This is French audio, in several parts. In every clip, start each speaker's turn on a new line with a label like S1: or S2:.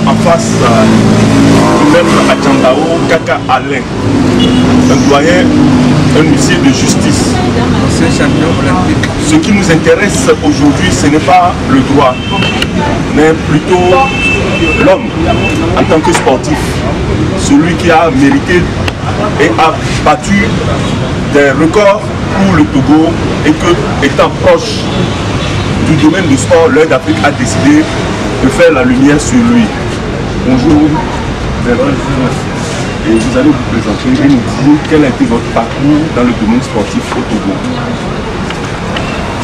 S1: en face le maître Adjambao Kaka Alain, un doyen, un huissier de justice.
S2: Ancien champion olympique.
S1: Ce qui nous intéresse aujourd'hui, ce n'est pas le droit, mais plutôt l'homme en tant que sportif, celui qui a mérité et a battu des records pour le Togo et que, étant proche du domaine du sport, l'Œil d'Afrique a décidé de faire la lumière sur lui. Bonjour, et vous allez vous présenter et nous dire quel a été votre parcours dans le domaine sportif au Togo.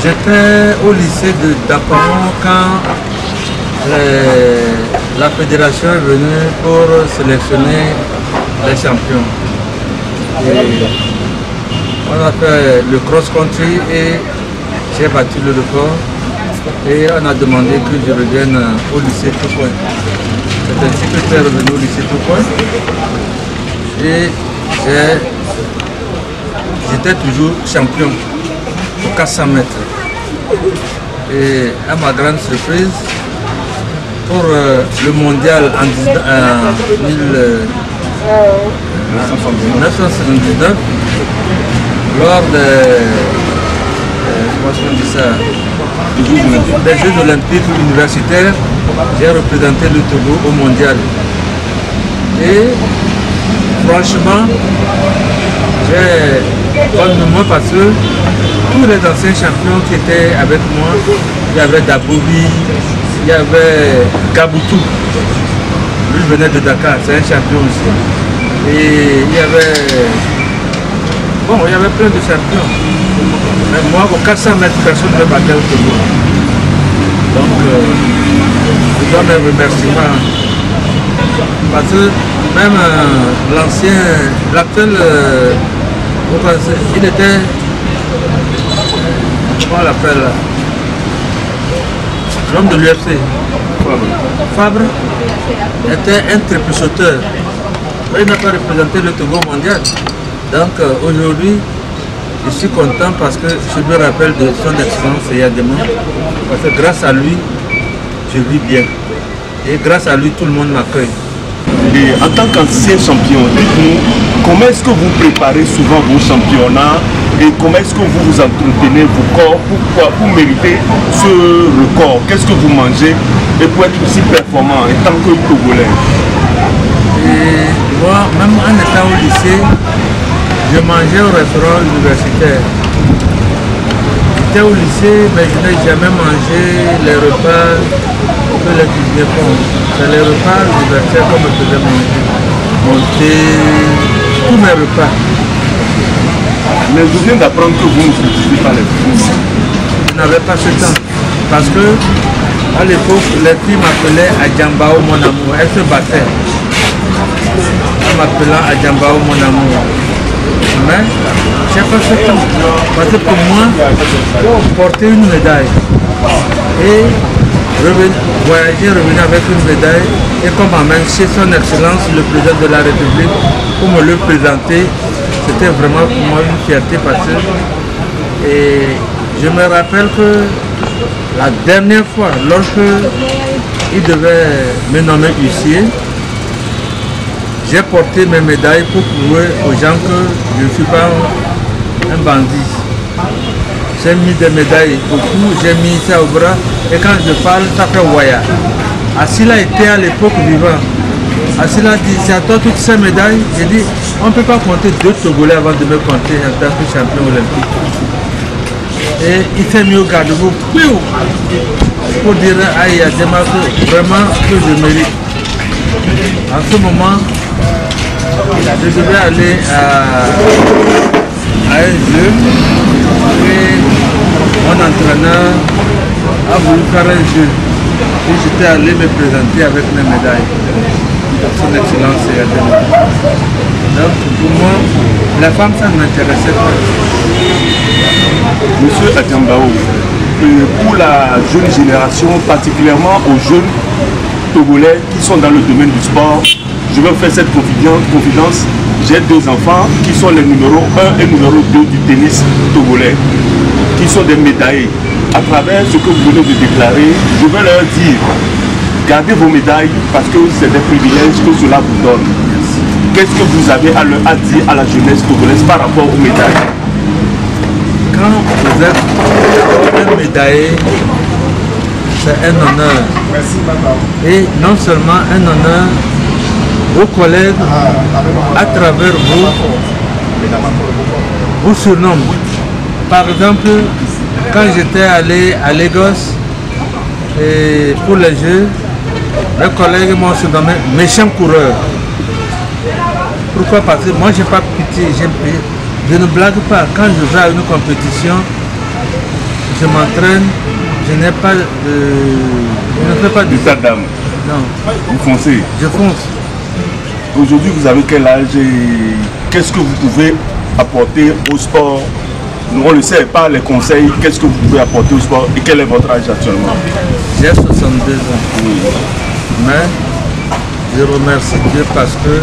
S2: J'étais au lycée de Daparon quand la fédération est venue pour sélectionner les champions. Et on a fait le cross-country et j'ai battu le record. Et on a demandé que je revienne au lycée Toukouin. C'est ainsi que je suis revenu au lycée Toukouin. Et j'étais toujours champion au 400 mètres. Et à ma grande surprise, pour le mondial en 1979, lors des Jeux olympiques universitaires, j'ai représenté le Togo au mondial. Et franchement, j'ai bonne mémoire parce que tous les anciens champions qui étaient avec moi, il y avait Daboubi, il y avait Gaboutou, lui venait de Dakar, c'est un champion aussi. Et il y avait plein de champions. Mais moi, au 400 mètres, personne ne me battait au Togo. Donc, je dois mes remerciements. Parce que même l'actuel, il était, comment on l'appelle, l'homme de l'UFC, Fabre, était un triple sauteur. Il n'a pas représenté le Togo mondial. Donc aujourd'hui, je suis content parce que je me rappelle de son excellence Yadema. Parce que grâce à lui, je vis bien. Et grâce à lui, tout le monde m'accueille.
S1: Et en tant qu'ancien champion, dites-nous, comment est-ce que vous préparez souvent vos championnats et comment est-ce que vous vous entretenez vos corps pour mériter ce record? Qu'est-ce que vous mangez et pour être aussi performant en tant que Togolais?
S2: Et moi, même en étant au lycée, je mangeais au restaurant universitaire. J'étais au lycée, mais je n'ai jamais mangé les repas que les cuisiniers font. C'est les repas universitaires qu'on me faisait manger. Mon thé, tous mes repas.
S1: Mais je viens d'apprendre que vous ne utilisez pas les fruits.
S2: Je n'avais pas ce temps. Parce que à l'époque, les filles m'appelaient Adjambao mon amour. Elles se battaient. En m'appelant Adjambao mon amour. Mais je n'ai pas ce temps. Parce que pour moi, porter une médaille et voyager, revenir avec une médaille et qu'on m'amène chez son excellence le président de la République pour me le présenter, c'était vraiment pour moi une fierté parce que je me rappelle que la dernière fois, lorsque il devait me nommer huissier, j'ai porté mes médailles pour prouver aux gens que je ne suis pas un bandit. J'ai mis des médailles au cou, j'ai mis ça au bras et quand je parle, ça fait Waya. Assila était à l'époque vivant. Assila dit, c'est à toi toutes ces médailles. J'ai dit, on ne peut pas compter 2 Togolais avant de me compter en tant que champion olympique. Et il s'est mis au garde-vous pour dire à Yadema que vraiment que je mérite. En ce moment, je devais aller à un jeu et mon entraîneur a voulu faire un jeu. Et j'étais allé me présenter avec mes médailles. Son excellence Yadema. Donc pour moi, la femme, ça ne m'intéressait pas.
S1: Monsieur Adjambao, pour la jeune génération, particulièrement aux jeunes Togolais qui sont dans le domaine du sport, je vais faire cette confidence. J'ai 2 enfants qui sont les numéros 1 et numéro 2 du tennis togolais, qui sont des médaillés. À travers ce que vous venez de déclarer, je vais leur dire Gardez vos médailles parce que c'est des privilèges que cela vous donne. Qu'est-ce que vous avez à dire à la jeunesse togolaise par rapport aux médailles?
S2: Quand vous êtes un médaillé, c'est un honneur. Et non seulement un honneur, vos collègues, à travers vous, vous surnomment. Par exemple, quand j'étais allé à Lagos et pour les Jeux, mes collègues m'ont surnommé méchant coureur. Pourquoi? Parce que moi, j'ai pas pitié. Je ne blague pas. Quand je vais à une compétition, je m'entraîne, je n'ai pas de... Je ne fais pas
S1: d'état d'âme.
S2: Non.
S1: Vous foncez?
S2: Je fonce.
S1: Aujourd'hui, vous avez quel âge et qu'est-ce que vous pouvez apporter au sport? Nous, on le sait, par les conseils, qu'est-ce que vous pouvez apporter au sport et quel est votre âge actuellement?
S2: J'ai 62 ans.
S1: Oui.
S2: Mais je remercie Dieu parce que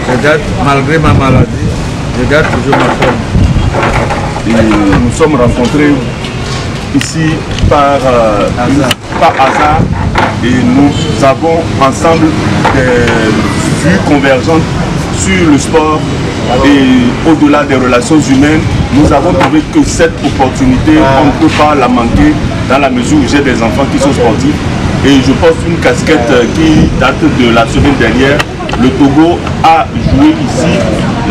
S2: je garde, malgré ma maladie, je garde toujours ma forme.
S1: Et nous sommes rencontrés ici par hasard et nous avons ensemble des vues convergentes sur le sport et au-delà des relations humaines. Nous avons trouvé que cette opportunité, on ne peut pas la manquer dans la mesure où j'ai des enfants qui sont sportifs et je porte une casquette qui date de la semaine dernière. Le Togo a joué ici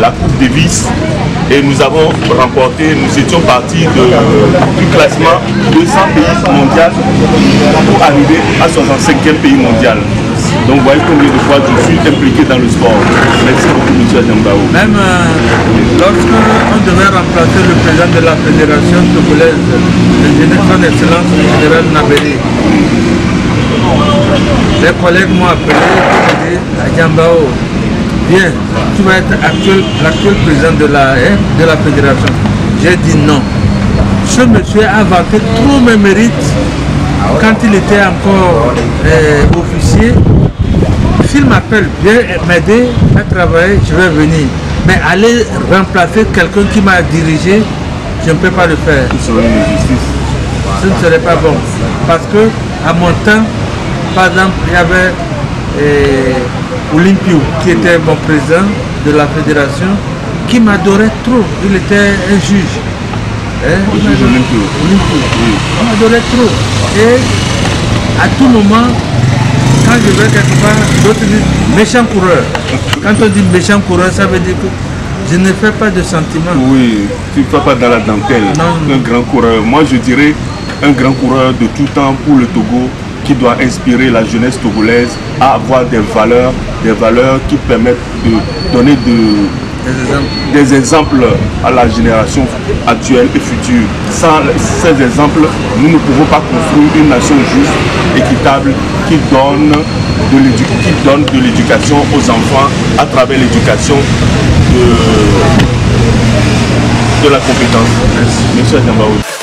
S1: la Coupe Davis et nous avons remporté, nous étions partis du classement 200 pays mondial pour arriver à 65e pays mondial. Donc vous voyez combien de fois je suis impliqué dans le sport. Merci beaucoup, M. Adjambao.
S2: Même lorsqu'on devait remplacer le président de la Fédération togolaise, le général d'excellence, le général Nabéry, les collègues m'ont appelé et dit Adjambao, viens, tu vas être l'actuel président de la fédération. J'ai dit non. Ce monsieur a vanté tous mes mérites quand il était encore officier. S'il m'appelle, viens m'aider à travailler, je vais venir. Mais aller remplacer quelqu'un qui m'a dirigé, je ne peux pas le faire.
S1: Ce serait une injustice.
S2: Ce ne serait pas bon. Parce que à mon temps, par exemple, il y avait Olympio, qui était mon président de la fédération, qui m'adorait trop. Il était un juge.
S1: Olympio.
S2: Il m'adorait trop. Et à tout moment, quand je vais quelque part, d'autres disent méchant coureur. Quand on dit méchant coureur, ça veut dire que je ne fais pas de sentiments.
S1: Oui, tu ne fais pas dans la dentelle.
S2: Non.
S1: Un grand coureur. Moi, je dirais un grand coureur de tout temps pour le Togo, qui doit inspirer la jeunesse togolaise à avoir des valeurs qui permettent de donner des exemples à la génération actuelle et future. Sans ces exemples, nous ne pouvons pas construire une nation juste, équitable, qui donne de l'éducation aux enfants à travers l'éducation de la compétence. Merci. Monsieur Adjambao.